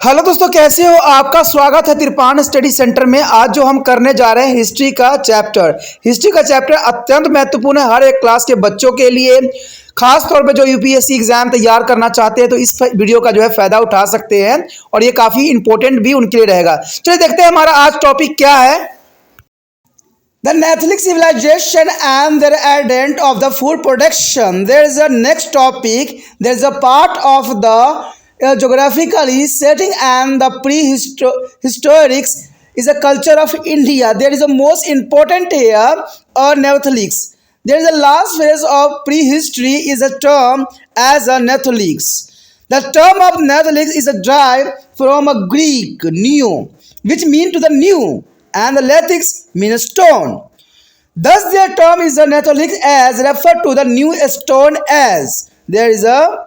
Hello दोस्तों, कैसे हो? आपका स्वागत है तिरपान स्टडी सेंटर में। आज जो हम करने जा रहे हैं हिस्ट्री का चैप्टर अत्यंत महत्वपूर्ण है हर एक क्लास के बच्चों के लिए। खास तौर पे जो यूपीएससी एग्जाम तैयार करना चाहते हैं तो इस वीडियो का जो है फायदा उठा सकते हैं और ये काफी इंपॉर्टेंट भी उनके लिए रहेगा। चलिए देखते हैं हमारा आज टॉपिक क्या है। The Neolithic civilization and their advent of the food production. There is a next topic. There is a part of the geographically setting and the prehistorics is a culture of India. There is a most important here Neolithics. There is a last phase of prehistory is a term as a Neolithics. The term of Neolithics is a derived from a Greek neo, which means to the new, and the lithics mean stone. Thus, their term is the Neolithic as referred to the new stone as there is a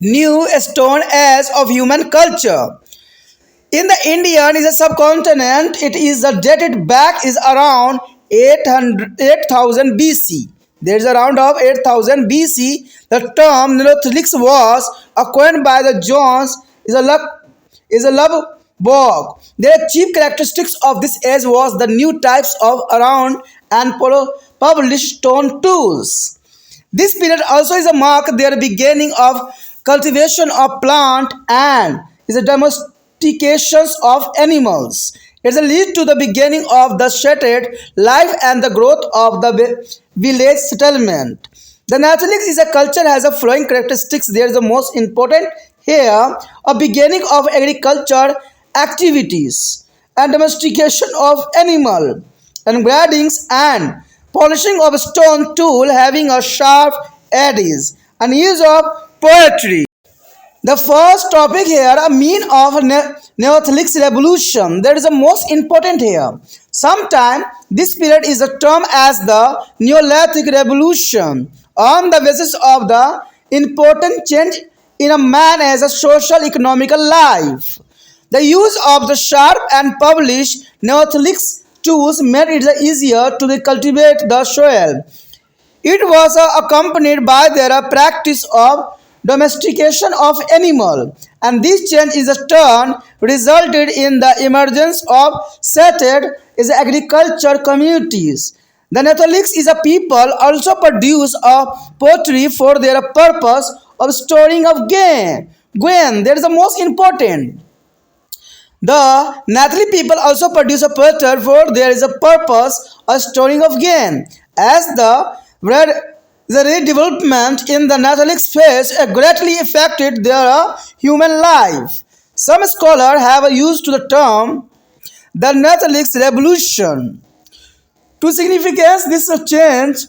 new stone as of human culture. In the Indian is a subcontinent. It is dated back is around 8,000 BC. There is around of 8,000 BC. The term Neolithics was coined by the Jones is a love Borg. Their chief characteristics of this age was the new types of around and published stone tools. This period also is a mark their beginning of cultivation of plant and is a domestications of animals. It leads to the beginning of the shattered life and the growth of the village settlement. The Neolithic is a culture has a flowing characteristics. There is the most important here a beginning of agriculture activities and domestication of animal and gradings and polishing of stone tool having a sharp edges and use of poetry. The first topic here a mean of Neolithic revolution. That is the most important here. Sometime this period is a term as the Neolithic revolution on the basis of the important change in a man as a social economical life. The use of the sharp and polished Neolithic tools made it easier to cultivate the soil. It was accompanied by their practice of domestication of animal, and this change in turn resulted in the emergence of settled agriculture communities. The Neolithics is a people also produce a pottery for their purpose of storing of grain. That is the most important. The Neolithic people also produce a pottery for there is a purpose of storing of grain. As the redevelopment in the Neolithic phase greatly affected their human life. Some scholars have used the term the Neolithic revolution to signify this change,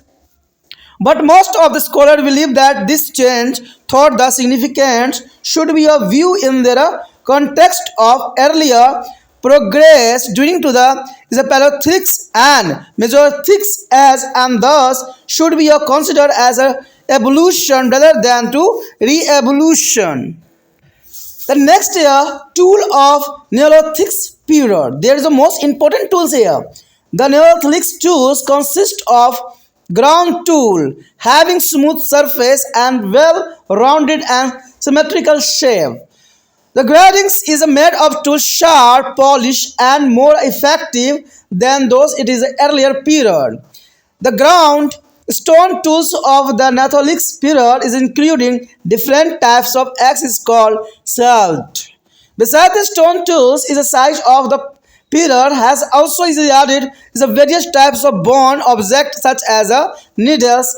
but most of the scholars believe that this change thought the significance should be a view in their context of earlier progress during to the Paleolithics and Mesolithics as and thus should be considered as a evolution rather than to re-evolution. The next tool of Neolithic period. There is the most important tools here. The Neolithic tools consist of ground tool having smooth surface and well-rounded and symmetrical shape. The gradings is made of tools sharp, polished, and more effective than those it is earlier period. The ground stone tools of the Neolithic period is including different types of axe is called salt. Besides the stone tools, is the size of the period has also is added is a various types of bone objects such as needles,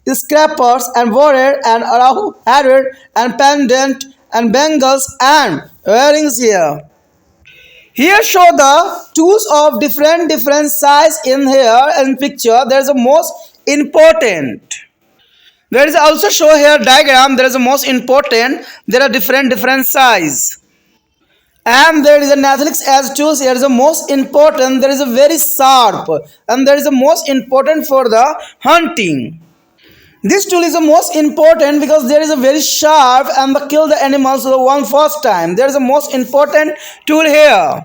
scrapers, and warrior and arrowhead and pendant and bangles and earrings here. Here show the tools of different size in here in picture. There is a most important. There is also show here diagram. There is a most important. There are different size. And there is a Neolithic as tools. Here is the most important. There is a very sharp and there is the most important for the hunting. This tool is the most important because there is a very sharp and kill the animals the one first time. There is the most important tool here.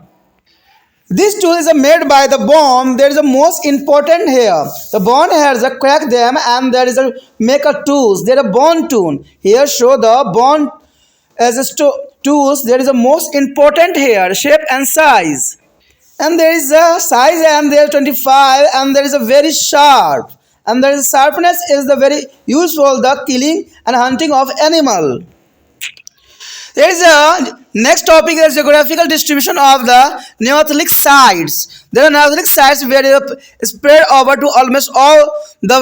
This tool is made by the bone. There is a most important here. The bone has a crack them and there is a make a tools. There is a bone tool. Here show the bone as a tools, there is a most important here, shape and size. And there is a size and there is 25 and there is a very sharp. And there is sharpness is the very useful the killing and hunting of animal. There is a next topic is geographical distribution of the Neolithic sites. There are Neolithic sites where they spread over to almost all the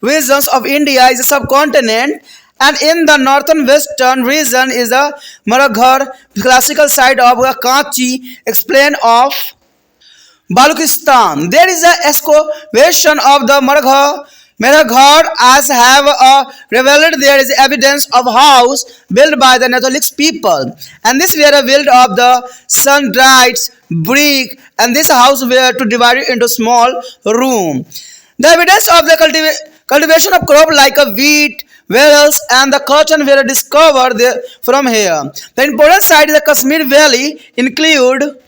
regions of India is a subcontinent, and in the northern western region is the Maraghar classical site of Kanchi, explained of Balochistan. There is a excavation of the Meraghar as have revealed there is evidence of house built by the Neolithic people, and this were built of the sun-dried brick, and this house were to divide it into small room. The evidence of the cultivation of crop like a wheat, wheels, and the cotton were discovered there from here. The important site in the Kashmir Valley include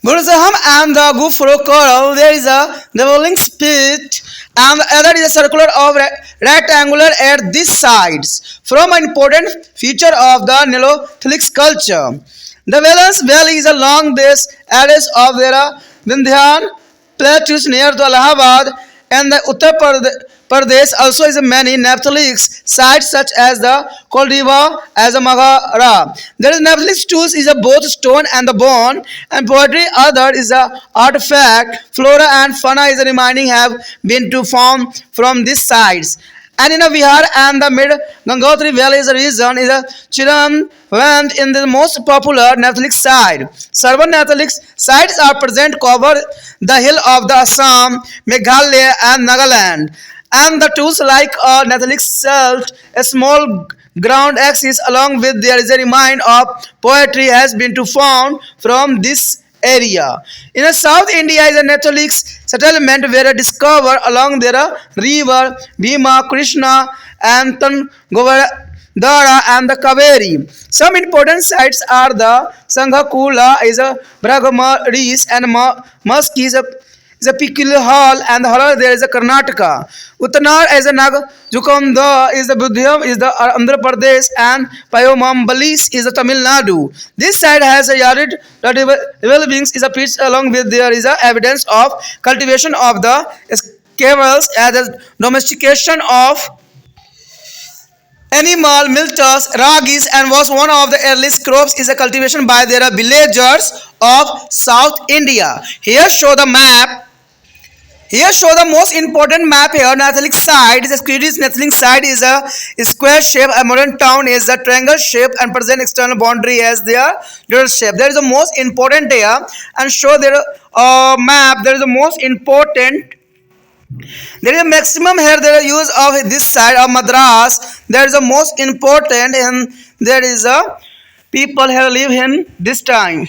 Burzaham and the Gufro coral. There is a leveling spit, and the other is a circular of rectangular at these sides, from an important feature of the Neolithic culture. The Valence Valley is along this areas of the Vindhyan plateaus near to Allahabad, and the Uttar Pradesh also is many Neolithic sites such as the Koldiva as a Maghara. There is Neolithic tools is a both stone and the bone, and poetry other is a artifact. Flora and fauna is a remaining have been to form from these sites. And in a Vihar and the mid Gangotri Valley is a region is a Chiran went in the most popular Neolithic site. Several Neolithic sites are present cover the hill of the Assam, Meghalaya and Nagaland. And the tools like a Neolithic salt, a small ground axis along with there is a remind of poetry has been to found from this area. In the South India is a Neolithic settlement where discovered along the river Bhima, Krishna and Tungavodara and the Kaveri. Some important sites are the Sanghakula is a Brahmaris and Muski is a Pikil Hall, and the Hall there is a Karnataka. Uttanar is a Nagajukonda is the Buddhism is the Andhra Pradesh, and Payomambalis is the Tamil Nadu. This side has a yarded developing is a pitch along with there is a evidence of cultivation of the camels as a domestication of animal milters, ragis, and was one of the earliest crops is a cultivation by their villagers of South India. Here show the map. Here show the most important map here. Neolithic site is a Swedish Neolithic site is a square shape. A modern town is a triangle shape and present external boundary as their little shape. There is the most important here and show their map. There is the most important. There is a maximum here. There is use of this side of Madras. There is the most important, and there is a people here live in this time.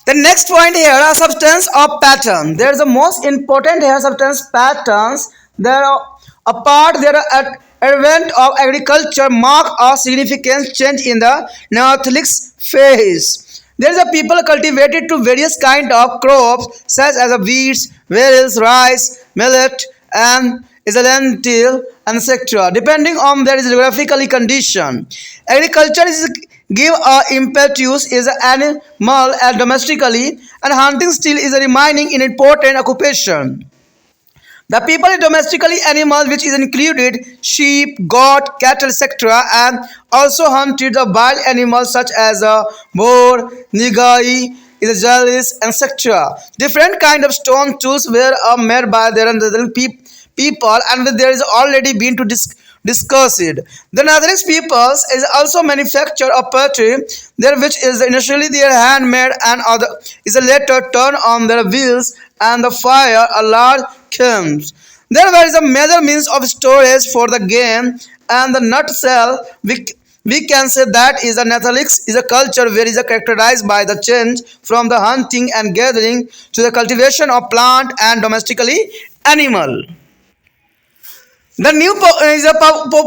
The next point here are substance of pattern. There is the most important here substance patterns. There are apart there are advent of agriculture mark a significant change in the Neolithic phase. There is a people cultivated to various kind of crops such as wheats, wheels, rice, millet, and is a lentil, and etc. Depending on their geographically condition, agriculture is give a impetus is an animal and domestically, and hunting still is a remaining in important occupation. The people eat domestically animals which is included sheep, goat, cattle, etc. and also hunted the wild animals such as a boar, nigai, is jealous, etc. Different kind of stone tools were made by their people, and there is already been to discuss it. The Neolithic peoples is also manufacture of pottery, there which is initially their handmade and other is later turned on their wheels and the fire a large kilns. There was a major means of storage for the game, and the nutshell we can say that is a Neolithic is a culture where is characterized by the change from the hunting and gathering to the cultivation of plant and domestically animal. The new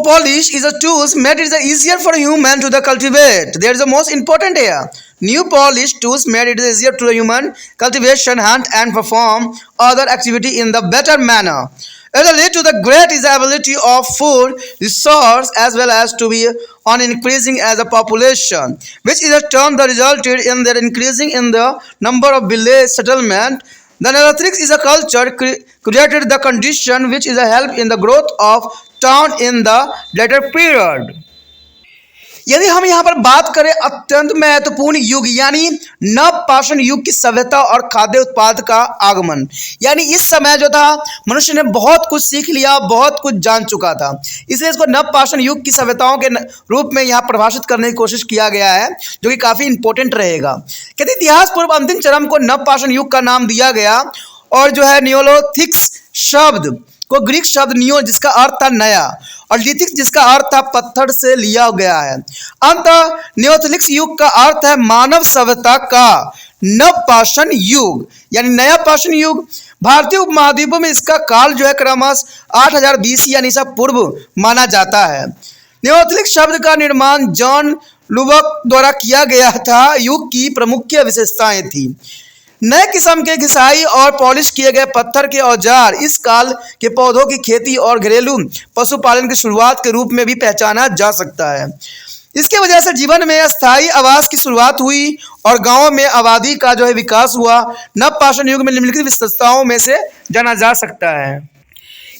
polish is a tools made it easier for human to the cultivate. There is the most important here. New polish tools made it easier to the human cultivation, hunt and perform other activity in the better manner. It will lead to the great availability of food resource as well as to be on increasing as a population, which is a term that resulted in their increasing in the number of village settlement. The Neolithic is a culture created the condition which is a help in the growth of town in the later period. यदि हम यहाँ पर बात करें अत्यंत महत्वपूर्ण युग यानी नव पाषाण युग की सभ्यता और खाद्य उत्पाद का आगमन, यानी इस समय जो था मनुष्य ने बहुत कुछ सीख लिया, बहुत कुछ जान चुका था, इसलिए इसको नव पाषाण युग की सभ्यताओं के रूप में यहाँ परिभाषित करने की कोशिश किया गया है, जो कि काफ़ी इंपॉर्टेंट रहेगा। कहते इतिहास पूर्व अंतिम चरम को नव पाषाण युग का नाम दिया गया और जो है नियोलिथिक्स शब्द को ग्रीक शब्द नियो जिसका अर्थ था नया और लिथिक्स जिसका अर्थ था पत्थर से लिया गया है। अंततः नियोलिथिक्स युग का अर्थ है मानव सभ्यता का नव पाषाण युग यानी नया पाषाण युग। भारतीय उपमहाद्वीप में इसका काल जो है क्रमशः 8000 BC यानी ईसा पूर्व माना जाता है। नियोलिथिक शब्द का निर्माण जॉन लुबक द्वारा किया गया था। युग की प्रमुख विशेषताएं थी नए किस्म के घिसाई और पॉलिश किए गए पत्थर के औजार इस काल के पौधों की खेती और घरेलू पशुपालन की शुरुआत के रूप में भी पहचाना जा सकता है। इसके वजह से जीवन में अस्थायी आवास की शुरुआत हुई और गांवों में आबादी का जो है विकास हुआ। नव पाषाण युग में निम्नलिखित विशेषताओं में से जाना जा सकता है।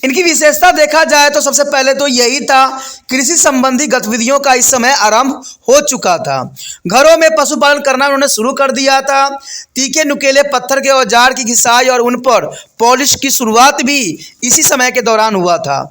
इनकी विशेषता देखा जाए तो सबसे पहले तो यही था कृषि संबंधी गतिविधियों का इस समय आरंभ हो चुका था। घरों में पशुपालन करना उन्होंने शुरू कर दिया था। तीखे नुकेले पत्थर के औजार की घिसाई और उन पर पॉलिश की शुरुआत भी इसी समय के दौरान हुआ था।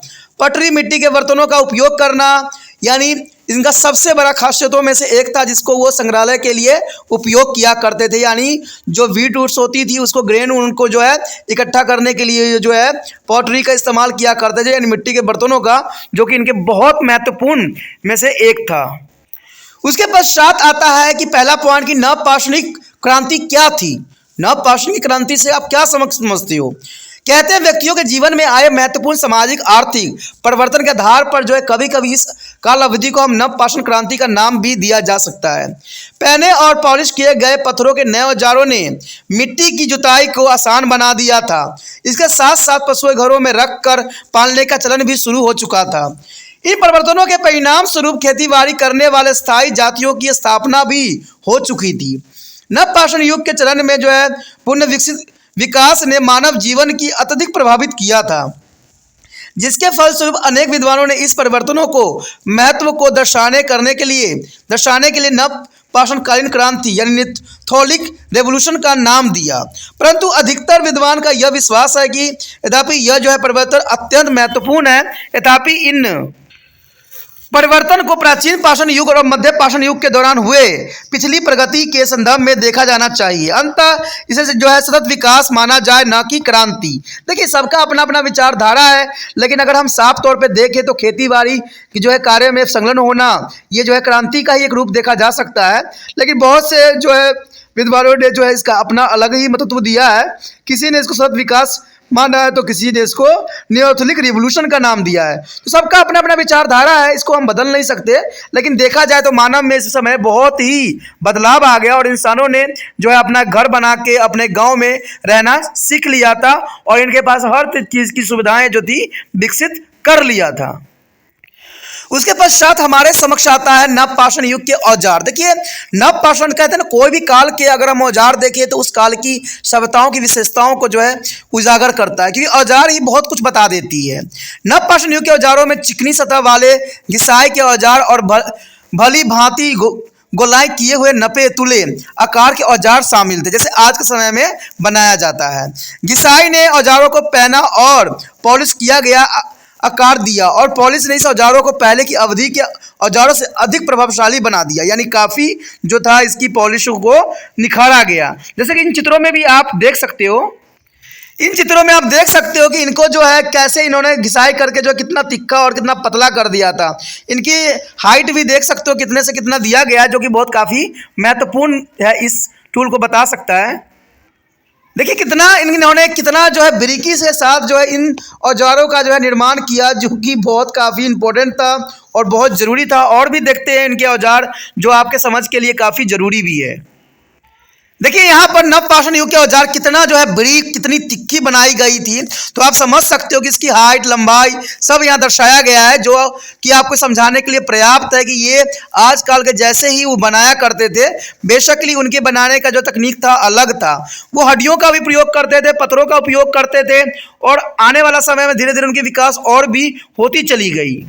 पटरी मिट्टी के बर्तनों का उपयोग करना यानी इनका सबसे बड़ा खासियतों में से एक था जिसको वो संग्रहालय के लिए उपयोग किया करते थे, यानी जो वीट वूट्स होती थी उसको ग्रेन उनको जो है इकट्ठा करने के लिए जो है पॉटरी का इस्तेमाल किया करते थे यानी मिट्टी के बर्तनों का, जो कि इनके बहुत महत्वपूर्ण में से एक था। उसके पश्चात आता है कि पहला पॉइंट की नव पाषाणिक क्रांति क्या थी। नव पाषाणिक क्रांति से आप क्या समझते हो? कहते हैं व्यक्तियों के जीवन में आए महत्वपूर्ण सामाजिक आर्थिक परिवर्तन के आधार पर जो है कभी कभी इस काल अवधि को हम नव पाषाण क्रांति का नाम भी दिया जा सकता है। पहने और पॉलिश किए गए पत्थरों के नए औजारों ने मिट्टी की जुताई को आसान बना दिया था। इसके साथ साथ पशुओं घरों में रख कर पालने का चलन भी शुरू हो चुका था। इन परिवर्तनों के परिणाम स्वरूप खेती बाड़ी करने वाले स्थायी जातियों की स्थापना भी हो चुकी थी। नव पाषाण युग के चलन में जो है पूर्ण विकसित विकास ने मानव जीवन की अत्यधिक प्रभावित किया था, जिसके फलस्वरूप अनेक विद्वानों ने इस परिवर्तनों को महत्व को दर्शाने के लिए नव पाषाणकालीन क्रांति यानी नियोलिथिक रेवोल्यूशन का नाम दिया। परंतु अधिकतर विद्वान का यह विश्वास है कि यद्यपि यह जो है परिवर्तन अत्यंत महत्वपूर्ण है, तथापि इन परिवर्तन को प्राचीन पाषाण युग और मध्य पाषाण युग के दौरान हुए पिछली प्रगति के संदर्भ में देखा जाना चाहिए। अंततः इसे जो है सतत विकास माना जाए, न कि क्रांति। देखिए सबका अपना अपना विचारधारा है, लेकिन अगर हम साफ तौर पे देखें तो खेती बाड़ी की जो है कार्य में संलग्न होना ये जो है क्रांति का ही एक रूप देखा जा सकता है। लेकिन बहुत से जो है विद्वानों ने जो है इसका अपना अलग ही महत्व दिया है। किसी ने इसको सतत विकास माना है तो किसी ने इसको नियोलिथिक रिवोल्यूशन का नाम दिया है। तो सबका अपना अपना विचारधारा है, इसको हम बदल नहीं सकते। लेकिन देखा जाए तो मानव में इस समय बहुत ही बदलाव आ गया और इंसानों ने जो है अपना घर बना के अपने गांव में रहना सीख लिया था और इनके पास हर चीज़ की सुविधाएं जो थी विकसित कर लिया था। उसके पश्चात हमारे समक्ष आता है नव पाषाण युग के औजार। देखिए नव पाषाण कहते हैं ना, कोई भी काल के अगर हम औजार देखें तो उस काल की सभ्यताओं की विशेषताओं को जो है उजागर करता है, क्योंकि औजार ही बहुत कुछ बता देती है। नव पाषाण युग के औजारों में चिकनी सतह वाले घिसाई के औजार और भली भांति गोलाई किए हुए नपे तुले आकार के औजार शामिल थे, जैसे आज के समय में बनाया जाता है। घिसाई ने औजारों को पहना और पॉलिश किया गया आकार दिया और पॉलिश ने इस औजारों को पहले की अवधि के औजारों से अधिक प्रभावशाली बना दिया, यानी काफ़ी जो था इसकी पॉलिश को निखारा गया। जैसे कि इन चित्रों में भी आप देख सकते हो, इन चित्रों में आप देख सकते हो कि इनको जो है कैसे इन्होंने घिसाई करके जो कितना तिक्का और कितना पतला कर दिया था। इनकी हाइट भी देख सकते हो कितने से कितना दिया गया है, जो कि बहुत काफ़ी महत्वपूर्ण है, इस टूल को बता सकता है। देखिए कितना इन्होंने कितना जो है बारीकी से साथ जो है इन औजारों का जो है निर्माण किया, जो कि बहुत काफ़ी इम्पोर्टेंट था और बहुत ज़रूरी था। और भी देखते हैं इनके औजार जो आपके समझ के लिए काफ़ी ज़रूरी भी है। देखिए यहाँ पर नवपाषाण युग के औजार कितना जो है बड़ी कितनी तिखी बनाई गई थी, तो आप समझ सकते हो कि इसकी हाइट लंबाई सब यहाँ दर्शाया गया है, जो कि आपको समझाने के लिए पर्याप्त है कि ये आजकल के जैसे ही वो बनाया करते थे। बेशकली उनके बनाने का जो तकनीक था अलग था, वो हड्डियों का भी प्रयोग करते थे, पत्थरों का उपयोग करते थे, और आने वाला समय में धीरे धीरे उनकी विकास और भी होती चली गई।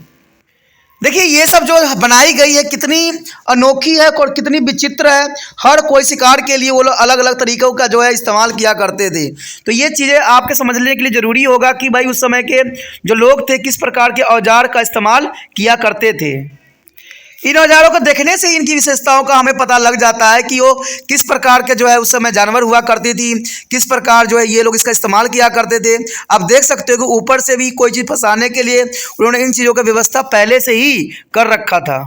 देखिए ये सब जो बनाई गई है कितनी अनोखी है और कितनी विचित्र है। हर कोई शिकार के लिए वो लोग अलग अलग तरीक़ों का जो है इस्तेमाल किया करते थे। तो ये चीज़ें आपके समझने के लिए ज़रूरी होगा कि भाई उस समय के जो लोग थे किस प्रकार के औजार का इस्तेमाल किया करते थे। इन औजारों को देखने से इनकी विशेषताओं का हमें पता लग जाता है कि वो किस प्रकार के जो है उस समय जानवर हुआ करती थी, किस प्रकार जो है ये लोग इसका इस्तेमाल किया करते थे। आप देख सकते हो कि ऊपर से भी कोई चीज़ फंसाने के लिए उन्होंने इन चीज़ों का व्यवस्था पहले से ही कर रखा था।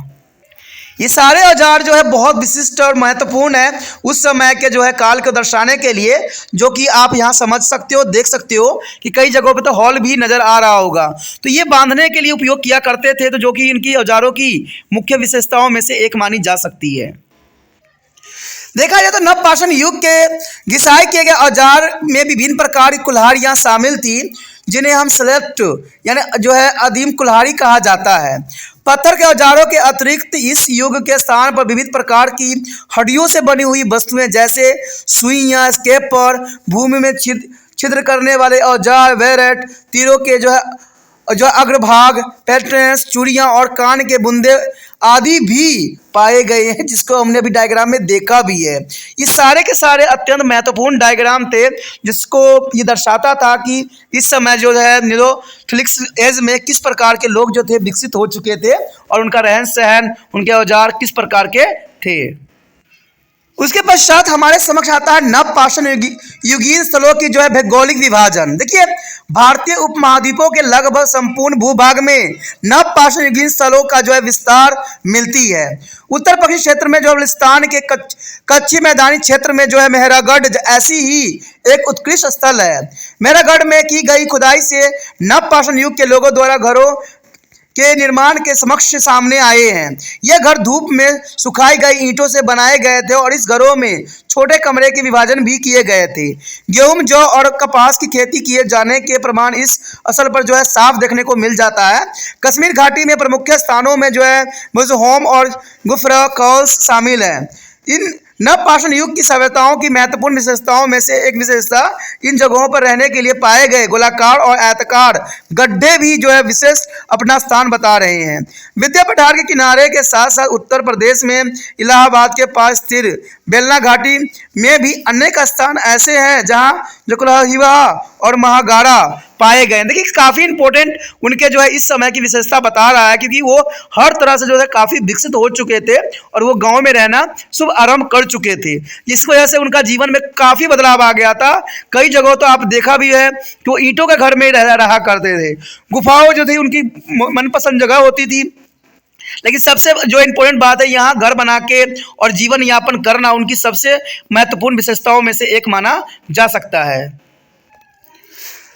ये सारे औजार जो है बहुत विशिष्ट और महत्वपूर्ण है उस समय के जो है काल को दर्शाने के लिए, जो कि आप यहाँ समझ सकते हो, देख सकते हो कि कई जगहों पे तो हॉल भी नज़र आ रहा होगा। तो ये बांधने के लिए उपयोग किया करते थे, तो जो कि इनकी औजारों की मुख्य विशेषताओं में से एक मानी जा सकती है। देखा जाए तो नवपाषाण युग के घिसाई किए गए औजार में विभिन्न प्रकार की कुल्हाड़ियाँ शामिल थी, जिन्हें हम सेलेक्ट यानी जो है आदिम कुल्हाड़ी कहा जाता है। पत्थर के औजारों के अतिरिक्त इस युग के स्थान पर विविध प्रकार की हड्डियों से बनी हुई वस्तुएं जैसे सुइयाँ, स्केपर, भूमि में छिद्र करने वाले औजार, वेरेट, तीरों के जो अग्रभाग, पैटर्न्स, चूड़ियाँ और कान के बुंदे आदि भी पाए गए हैं, जिसको हमने अभी डायग्राम में देखा भी है। ये सारे के सारे अत्यंत महत्वपूर्ण डायग्राम थे, जिसको ये दर्शाता था कि इस समय जो है नीलोथिक एज में किस प्रकार के लोग जो थे विकसित हो चुके थे और उनका रहन सहन, उनके औजार किस प्रकार के थे। उसके पश्चात हमारे समक्ष आता है नवपाषाण युगीन स्थलों की जो है भौगोलिक विभाजन। देखिए भारतीय उपमहाद्वीपों के लगभग संपूर्ण भूभाग में नवपाषाण युगीन स्थलों का जो है विस्तार मिलती है। उत्तर पश्चिम क्षेत्र में जो बलुचिस्तान के कच्ची मैदानी क्षेत्र में जो है मेहरागढ़ ऐसी ही एक उत्कृष्ट स्थल है। मेहरागढ़ में की गई खुदाई से नवपाषाण युग के लोगों द्वारा घरों के निर्माण के समक्ष सामने आए हैं। यह घर धूप में सुखाई गई ईंटों से बनाए गए थे और इस घरों में छोटे कमरे के विभाजन भी किए गए थे। गेहूं, जौ और कपास की खेती किए जाने के प्रमाण इस असल पर जो है साफ देखने को मिल जाता है। कश्मीर घाटी में प्रमुख स्थानों में जो है मुजहोम और गुफरा कौल्स शामिल हैं। इन नवपाषाण युग की सभ्यताओं की महत्वपूर्ण विशेषताओं में से एक विशेषता इन जगहों पर रहने के लिए पाए गए गोलाकार और आयताकार गड्ढे भी जो है विशेष अपना स्थान बता रहे हैं। विद्या पठार के किनारे के साथ साथ उत्तर प्रदेश में इलाहाबाद के पास स्थिर बेलना घाटी में भी अनेक स्थान ऐसे हैं जहां जो कुल्हाड़ियाँ और महागारा पाए गए। देखिए काफ़ी इंपॉर्टेंट उनके जो है इस समय की विशेषता बता रहा है, क्योंकि वो हर तरह से जो है काफ़ी विकसित हो चुके थे और वो गांव में रहना शुभ आरंभ कर चुके थे, जिस वजह से उनका जीवन में काफ़ी बदलाव आ गया था। कई जगहों तो आप देखा भी है कि वो ईंटों के घर में रहा करते थे। गुफाओं जो थी उनकी मनपसंद जगह होती थी। लेकिन सबसे जो इम्पोर्टेंट बात है, यहाँ घर बना के और जीवन यापन करना उनकी सबसे महत्वपूर्ण विशेषताओं में से एक माना जा सकता है।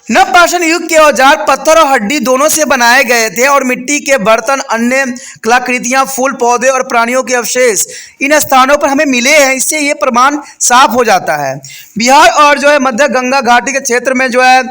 नवपाषाण युग के औजार पत्थर और हड्डी दोनों से बनाए गए थे और मिट्टी के बर्तन, अन्य कलाकृतियां, फूल, पौधे और प्राणियों के अवशेष इन स्थानों पर हमें मिले हैं। इससे ये प्रमाण साफ हो जाता है। बिहार और जो है मध्य गंगा घाटी के क्षेत्र में जो है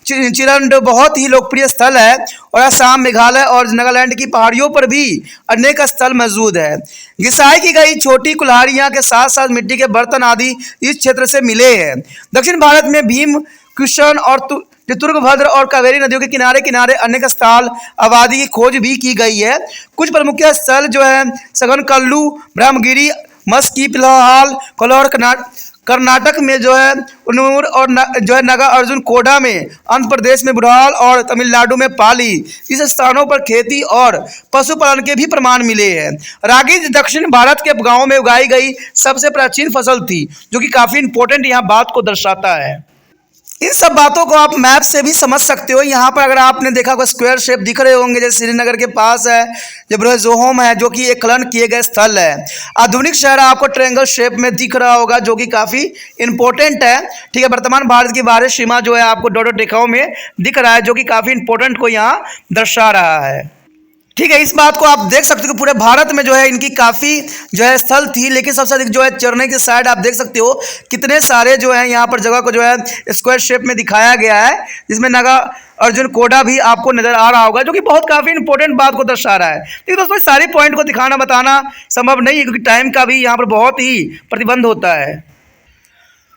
चिरंड बहुत ही लोकप्रिय स्थल है और असम, मेघालय और नागालैंड की पहाड़ियों पर भी अनेक स्थल मौजूद है। घिसाई की गई छोटी कुल्हाड़ियाँ के साथ साथ मिट्टी के बर्तन आदि इस क्षेत्र से मिले हैं। दक्षिण भारत में भीम, कृष्ण और तुंगभद्र और कावेरी नदियों के किनारे किनारे अनेक स्थल आबादी की खोज भी की गई है। कुछ प्रमुख स्थल जो है सगनकल्लू, ब्रह्मगिरी, मस्की, पिल्हाल, कोल्हार कर्नाटक में जो है उन्नूर और जो है नागा अर्जुन कोडा में, आंध्र प्रदेश में बुढ़ाल और तमिलनाडु में पाली। इस स्थानों पर खेती और पशुपालन के भी प्रमाण मिले हैं। रागी दक्षिण भारत के गांवों में उगाई गई सबसे प्राचीन फसल थी, जो कि काफ़ी इंपॉर्टेंट यहाँ बात को दर्शाता है। इन सब बातों को आप मैप से भी समझ सकते हो। यहाँ पर अगर आपने देखा होगा स्क्वायर शेप दिख रहे होंगे, जैसे श्रीनगर के पास है जब जोहोम है, जो कि एक खनन किए गए स्थल है। आधुनिक शहर आपको ट्रायंगल शेप में दिख रहा होगा, जो कि काफ़ी इंपॉर्टेंट है। ठीक है, वर्तमान भारत की बाहरी सीमा जो है आपको डॉट रेखाओं में दिख रहा है, जो कि काफ़ी इंपॉर्टेंट को यहाँ दर्शा रहा है। ठीक है, इस बात को आप देख सकते हो कि पूरे भारत में जो है इनकी काफ़ी जो है स्थल थी, लेकिन सबसे अधिक जो है चढ़ने की साइड आप देख सकते हो कितने सारे जो है यहाँ पर जगह को जो है स्क्वायर शेप में दिखाया गया है, जिसमें नागा अर्जुन कोडा भी आपको नजर आ रहा होगा, जो कि बहुत काफ़ी इंपॉर्टेंट बात को दर्शा रहा है। लेकिन दोस्तों इस सारी पॉइंट को दिखाना बताना संभव नहीं है, क्योंकि टाइम का भी यहाँ पर बहुत ही प्रतिबंध होता है।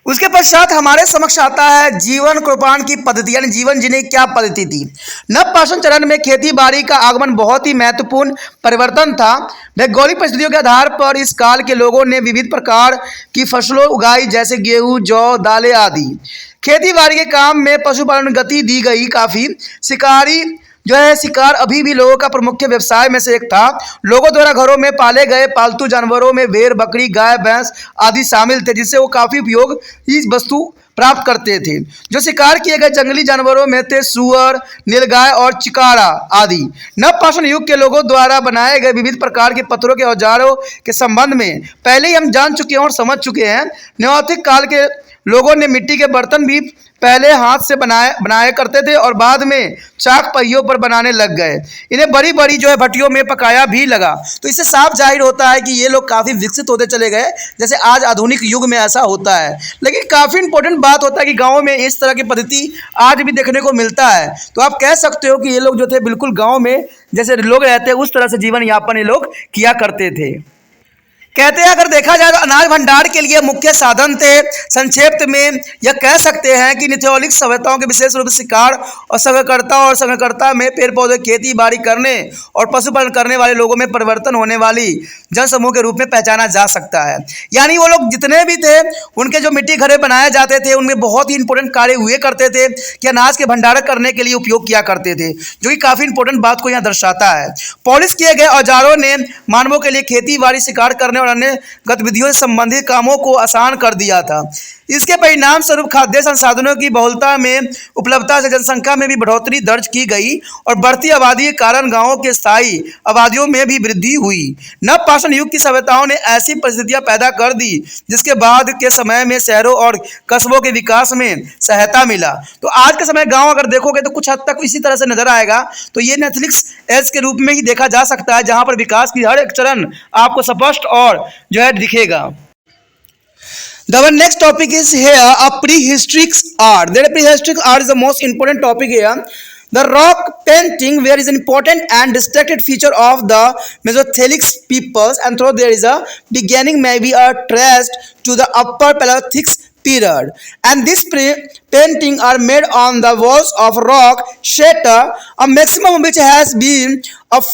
उसके पश्चात हमारे समक्ष आता है जीवन कृपाण की पद्धति, यानी जीवन जीने की क्या पद्धति थी। नवपाषाण चरण में खेती बाड़ी का आगमन बहुत ही महत्वपूर्ण परिवर्तन था। भौगोलिक परिस्थितियों के आधार पर इस काल के लोगों ने विविध प्रकार की फसलों उगाई, जैसे गेहूं, जौ, दालें आदि। खेती बाड़ी के काम में पशुपालन गति दी गई। काफ़ी शिकारी जो है शिकार अभी भी लोगों का प्रमुख व्यवसाय में से एक था। लोगों द्वारा घरों में पाले गए पालतू जानवरों में भेड़, बकरी, गाय, भैंस आदि शामिल थे, जिससे वो काफ़ी उपयोग इस वस्तु प्राप्त करते थे। जो शिकार किए गए जंगली जानवरों में थे सुअर, नीलगाय और चिकारा आदि। नवपाषाण युग के लोगों द्वारा बनाए गए विविध प्रकार के पत्थरों के औजारों के संबंध में पहले ही हम जान चुके हैं और समझ चुके हैं। न्योलिथिक काल के लोगों ने मिट्टी के बर्तन भी पहले हाथ से बनाया करते थे और बाद में चाक पहियों पर बनाने लग गए। इन्हें बड़ी बड़ी जो है भट्टियों में पकाया भी लगा। तो इससे साफ जाहिर होता है कि ये लोग काफ़ी विकसित होते चले गए, जैसे आज आधुनिक युग में ऐसा होता है। लेकिन काफ़ी इंपॉर्टेंट बात होता है कि गाँव में इस तरह की पद्धति आज भी देखने को मिलता है। तो आप कह सकते हो कि ये लोग जो थे बिल्कुल गाँव में जैसे लोग रहते हैं उस तरह से जीवन यापन ये लोग किया करते थे। कहते हैं अगर देखा जाए तो अनाज भंडार के लिए मुख्य साधन थे। संक्षेप में यह कह सकते हैं कि निथोलिक सभ्यताओं के विशेष रूप से शिकार और संग्रहकर्ता में पेड़ पौधे खेती बाड़ी करने और पशुपालन करने वाले लोगों में परिवर्तन होने वाली जनसमूह के रूप में पहचाना जा सकता है। यानी वो लोग जितने भी थे उनके जो मिट्टी घरे बनाए जाते थे उनमें बहुत ही इंपॉर्टेंट कार्य हुए करते थे कि अनाज के भंडारण करने के लिए उपयोग किया करते थे, जो कि काफ़ी इंपॉर्टेंट बात को यहाँ दर्शाता है। पॉलिश किए गए औजारों ने मानवों के लिए खेती बाड़ी, शिकार करने और अन्य गतिविधियों से संबंधित कामों को आसान कर दिया था। इसके परिणाम स्वरूप खाद्य संसाधनों की बहुलता में उपलब्धता से जनसंख्या में भी बढ़ोतरी दर्ज की गई और बढ़ती आबादी के कारण गांवों के स्थायी आबादियों में भी वृद्धि हुई। नवपाषाण युग की सभ्यताओं ने ऐसी परिस्थितियां पैदा कर दी जिसके बाद के समय में शहरों और कस्बों के विकास में सहायता मिला। तो आज के समय गाँव अगर देखोगे तो कुछ हद तक इसी तरह से नजर आएगा। तो ये नेथलिक्स एज के रूप में ही देखा जा सकता है, जहाँ पर विकास की हर एक चरण आपको स्पष्ट और जो है दिखेगा। The next topic is here a prehistoric art. The prehistoric art is the most important topic here. The rock painting, where is an important and distinctive feature of the Mesothelic peoples, and though there is a beginning may be traced to the upper Paleolithic period. And this painting are made on the walls of rock strata, a maximum which has been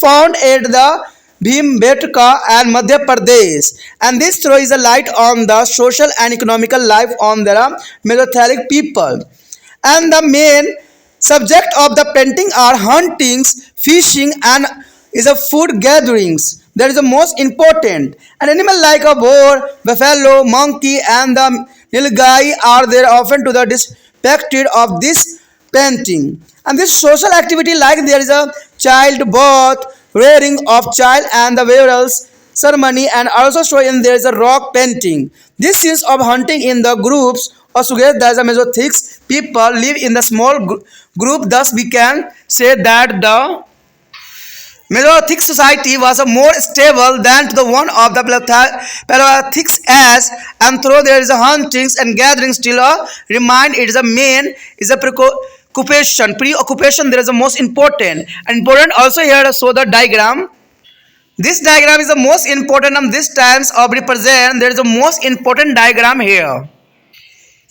found at the Bhimbetka and Madhya Pradesh, and this throws a light on the social and economical life on the Mesothelic people. And the main subject of the painting are huntings, fishing, and is a food gatherings. That is the most important. An animal like a boar, buffalo, monkey, and the nilgai are there often to the depicted of this painting. And this social activity like there is a child birth, rearing of child, and the burials ceremony, and also show in there is a rock painting. This scenes of hunting in the groups or suggest that the Mesothelic people live in the small group. Thus we can say that the Mesothelic society was a more stable than the one of the Paleolithic age, and though there is a huntings and gatherings still remain, it is a main is a preoccupation there is the most important. And important also here to show the diagram. This diagram is the most important of this times of represent. There is the most important diagram here.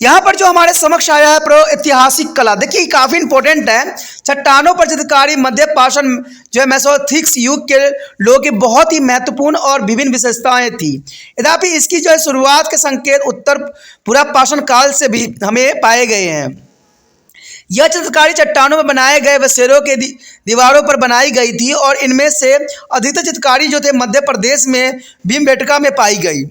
यहाँ पर जो हमारे समक्ष आया है pro ऐतिहासिक कला, देखिए काफ़ी इंपॉर्टेंट है। चट्टानों पर चित्रकारी मध्य पाषाण जो है मेसोलिथिक युग के लोगों की बहुत ही महत्वपूर्ण और विभिन्न विशेषताएं थी। यद्यपि इसकी जो है शुरुआत के संकेत उत्तर पूरा पाषाण काल से भी हमें पाए गए हैं। यह चित्रकारी चट्टानों में बनाए गए बसेरों के दीवारों पर बनाई गई थी और इनमें से अधिकतर चित्रकारी जो थे मध्य प्रदेश में भीमबेटका में पाई गई।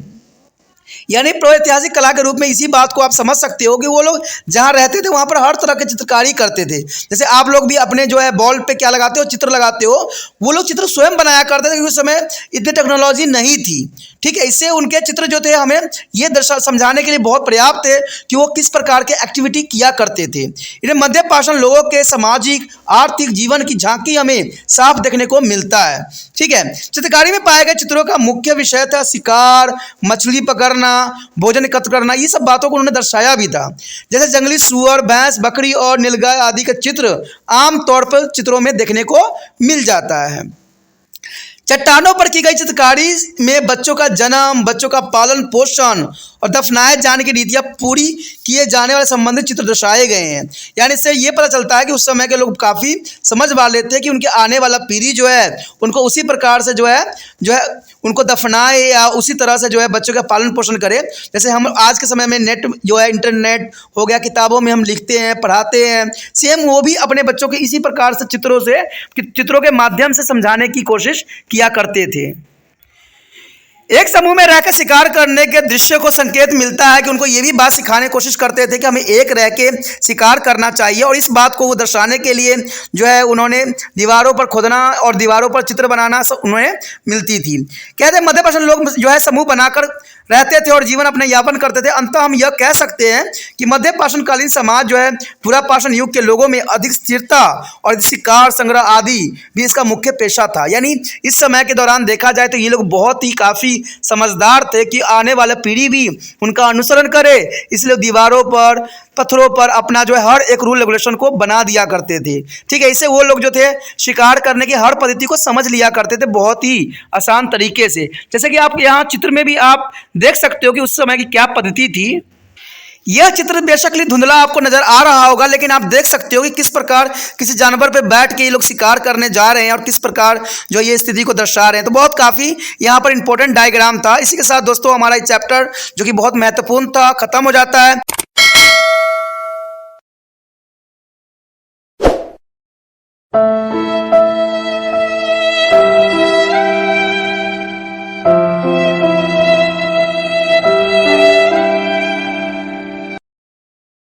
यानी प्रागैतिहासिक कला के रूप में इसी बात को आप समझ सकते हो कि वो लोग जहाँ रहते थे वहाँ पर हर तरह की चित्रकारी करते थे। जैसे आप लोग भी अपने जो है बॉल पे क्या लगाते हो, चित्र लगाते हो, वो लोग चित्र स्वयं बनाया करते थे क्योंकि उस समय इतनी टेक्नोलॉजी नहीं थी। ठीक है। इससे उनके चित्र जो थे हमें ये समझाने के लिए बहुत पर्याप्त थे कि वो किस प्रकार के एक्टिविटी किया करते थे। इन्हें मध्य पाषाण लोगों के सामाजिक आर्थिक जीवन की झांकी हमें साफ देखने को मिलता है। ठीक है। चित्रकारी में पाए गए चित्रों का मुख्य विषय था शिकार, मछली पकड़ना, भोजन एकत्र करना। ये सब बातों को उन्होंने दर्शाया भी था। जैसे जंगली सुअर, भैंस, बकरी और नीलगाय आदि का चित्र आमतौर पर चित्रों में देखने को मिल जाता है। चट्टानों पर की गई चित्रकारी में बच्चों का जन्म, बच्चों का पालन पोषण और दफनाए जाने की रीतियाँ पूरी किए जाने वाले संबंधित चित्र दर्शाए गए हैं। यानी इससे ये पता चलता है कि उस समय के लोग काफ़ी समझ वाले थे कि उनके आने वाला पीढ़ी जो है उनको उसी प्रकार से जो है उनको दफनाए या उसी तरह से जो है बच्चों का पालन पोषण करे। जैसे हम आज के समय में नेट जो है इंटरनेट हो गया, किताबों में हम लिखते हैं, पढ़ाते हैं, सेम वो भी अपने बच्चों के इसी प्रकार से चित्रों के माध्यम से समझाने की कोशिश किया करते थे। एक समूह में रहकर शिकार करने के दृश्य को संकेत मिलता है कि उनको ये भी बात सिखाने की कोशिश करते थे कि हमें एक रह के शिकार करना चाहिए, और इस बात को वो दर्शाने के लिए जो है उन्होंने दीवारों पर खोदना और दीवारों पर चित्र बनाना सब उन्हें मिलती थी। कहते हैं मध्य पाषाण लोग जो है समूह बनाकर रहते थे और जीवन अपने यापन करते थे। अंततः हम यह कह सकते हैं कि मध्य पाषाणकालीन समाज जो है पूरा पाषाण युग के लोगों में अधिक स्थिरता और शिकार संग्रह आदि भी इसका मुख्य पेशा था। यानी इस समय के दौरान देखा जाए तो ये लोग बहुत ही काफ़ी समझदार थे कि आने वाला पीढ़ी भी उनका अनुसरण करे, इसलिए दीवारों पर, पत्थरों पर अपना जो है हर एक रूल रेगुलेशन को बना दिया करते थे। ठीक है। इससे वो लोग जो थे शिकार करने की हर पद्धति को समझ लिया करते थे बहुत ही आसान तरीके से। जैसे कि आप यहाँ चित्र में भी आप देख सकते हो कि उस समय की क्या पद्धति थी। यह चित्र बेशक धुंधला आपको नजर आ रहा होगा, लेकिन आप देख सकते हो कि किस प्रकार किसी जानवर पर बैठ के ये लोग शिकार करने जा रहे हैं और किस प्रकार जो ये स्थिति को दर्शा रहे हैं। तो बहुत काफ़ी यहाँ पर इंपॉर्टेंट डायग्राम था। इसी के साथ दोस्तों हमारा ये चैप्टर जो कि बहुत महत्वपूर्ण था खत्म हो जाता है।